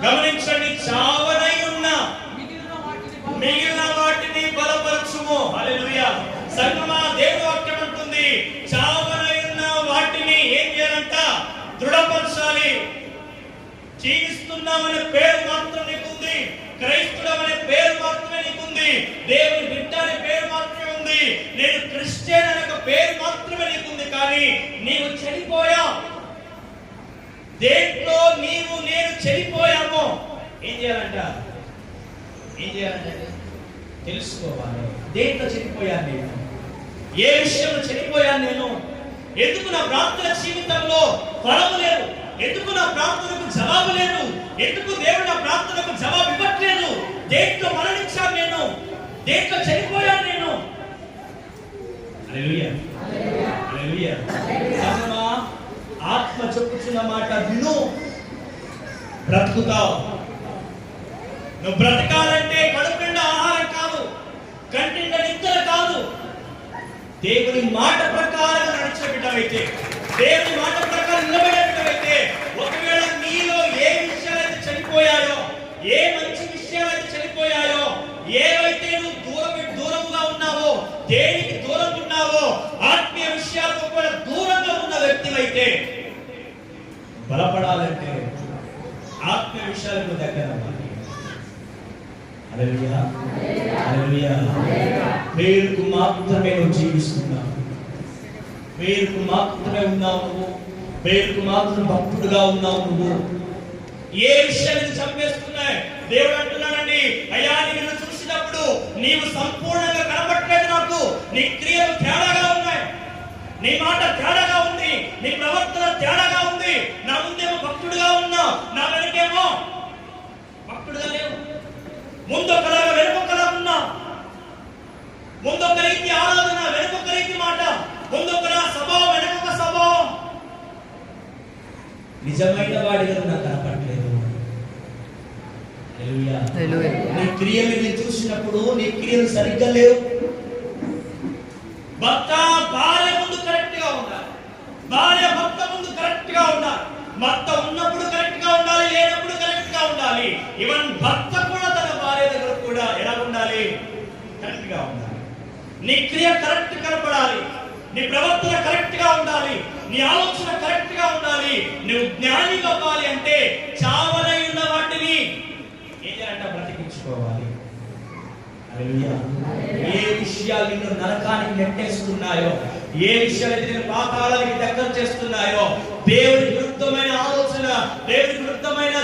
గమనించండి, చావనై ఉన్న మిగిలిన వాటిని బలపరచుము. హల్లెలూయా. సంగమా, దేవుని వాక్యం అంటుంది, చావనై ఉన్న వాటిని ఏం చేయాలంట? దృఢపరచాలి. జీవిస్తున్నామనే పేరు మాత్రం నీకుంది, క్రైస్తవుడమనే పేరు మాత్రమే నీకుంది, దేవుని బిడ్డ అనే పేరు మాత్రమే ఉంది, నేను క్రిస్టియన్ అనే ఒక పేరు మాత్రమే నీకుంది. కానీ నీవు చెడిపోయా. దేంట్లో నీవు నేను చెడిపోయామో ఏం చేయాలంట? తెలుసుకోవాలి. దేంట్లో చెడిపోయాను నేను? ఏ విషయంలో చెడిపోయాను నేను? ఎందుకు నా ప్రార్థన జీవితంలో ఫలము లేదు? ఎందుకు నా ప్రార్థనకు జవాబు లేదు? ఎందుకు దేవుడు నా ప్రార్థనకు జవాబు ఇవ్వట్లేదు? దేంట్లో మరణించాను నేను? దేంట్లో చనిపోయాను నేను? హల్లెలూయా, హల్లెలూయా. సంగమా, ఆత్మ చెప్పుచున్న మాట విను, బ్రతుకుతావు. నువ్వు బ్రతకాలంటే కడుపు నిండా ఆహారం కాదు, కంటి నిండా నిద్ర కాదు. దేవుని మాట ప్రకారం నడిచే బిడ్డవైతే, దేవుని మాట ప్రకారం నిలబడే బిడ్డవైతే, ఒకవేళ నీలో ఏ విషయాలైతే చనిపోయాయో, ఏ మంచి విషయాలైతే చనిపోయాయో, ఏవైతే నువ్వు దూరంగా ఉన్నావో, దేనికి దూరంగా ఉన్నావో, ఆత్మీయ విషయాలకు కూడా దూరంగా ఉన్న వ్యక్తివైతే, బలపడాలంటే ఆత్మీయ విషయాలకు దగ్గర అవ్వాలి. హల్లెలూయా, హల్లెలూయా. పేరుకు మాత్రమే నువ్వు జీవిస్తున్నావు, పేరుకు మాత్రమే ఉన్నావు నువ్వు, పేరుకు మాత్రం భక్తుడుగా ఉన్నావు నువ్వు. ఏ విషయాన్ని చంపేస్తున్నాయి? దేవుడు అంటున్నాడండి, అయ్యా నిన్ను చూసినప్పుడు నీవు సంపూర్ణంగా కనబడట్లేదు, నాకు నీ క్రియలు తేడాగా ఉన్నాయి, నీ మాట తేడాగా ఉంది, నీ ప్రవర్తన తేడాగా ఉంది. నా ముందేమో భక్తుడుగా ఉన్నావు, నా వెనకేమో భక్తుడుగా లేవు. ముందొకలాగా వెనుకొకలా ఉన్నా, ముందొక రీతి ఆరాధన, వెనుకొక రీతి మాట, ముందొకలా స్వభావం, వెనుకొక స్వభావం. నిజమైన వాడిగా నాకు కనపడలేదు. హల్లెలూయా. నీ క్రియలు నేను చూసినప్పుడు నీ క్రియలు సరిగ్గా లేవు. భర్త భార్య ముందు కరెక్ట్ గా ఉండాలి, భార్య భర్త ముందు కరెక్ట్ గా ఉండాలి, భర్త ఉన్నప్పుడు కరెక్ట్ గా ఉండాలి, లేనప్పుడు కరెక్ట్ గా ఉండాలి. ఈవెన్ భర్త కూడా తన భార్య దగ్గర కూడా ఎలా ఉండాలి? కరెక్ట్ గా ఉండాలి. నీ క్రియ కరెక్ట్ కనపడాలి, నీ ప్రవర్తన కరెక్ట్ గా ఉండాలి, నీ ఆలోచన కరెక్ట్ గా ఉండాలి. నువ్వు జ్ఞాని అవ్వాలి అంటే చావనై ఉన్న వాటిని ఏం చేయాలంటే బ్రతికించుకోవాలి. హల్లెలూయా. ఏ విషయాలు నిన్ను నరకానికి నెట్టేస్తున్నాయో, ఏ విషయాలు నిన్ను పాతాళానికి దగ్గర చేస్తున్నాయో, దేవుని విరుద్ధమైన ఆలోచన, దేవుని విరుద్ధమైన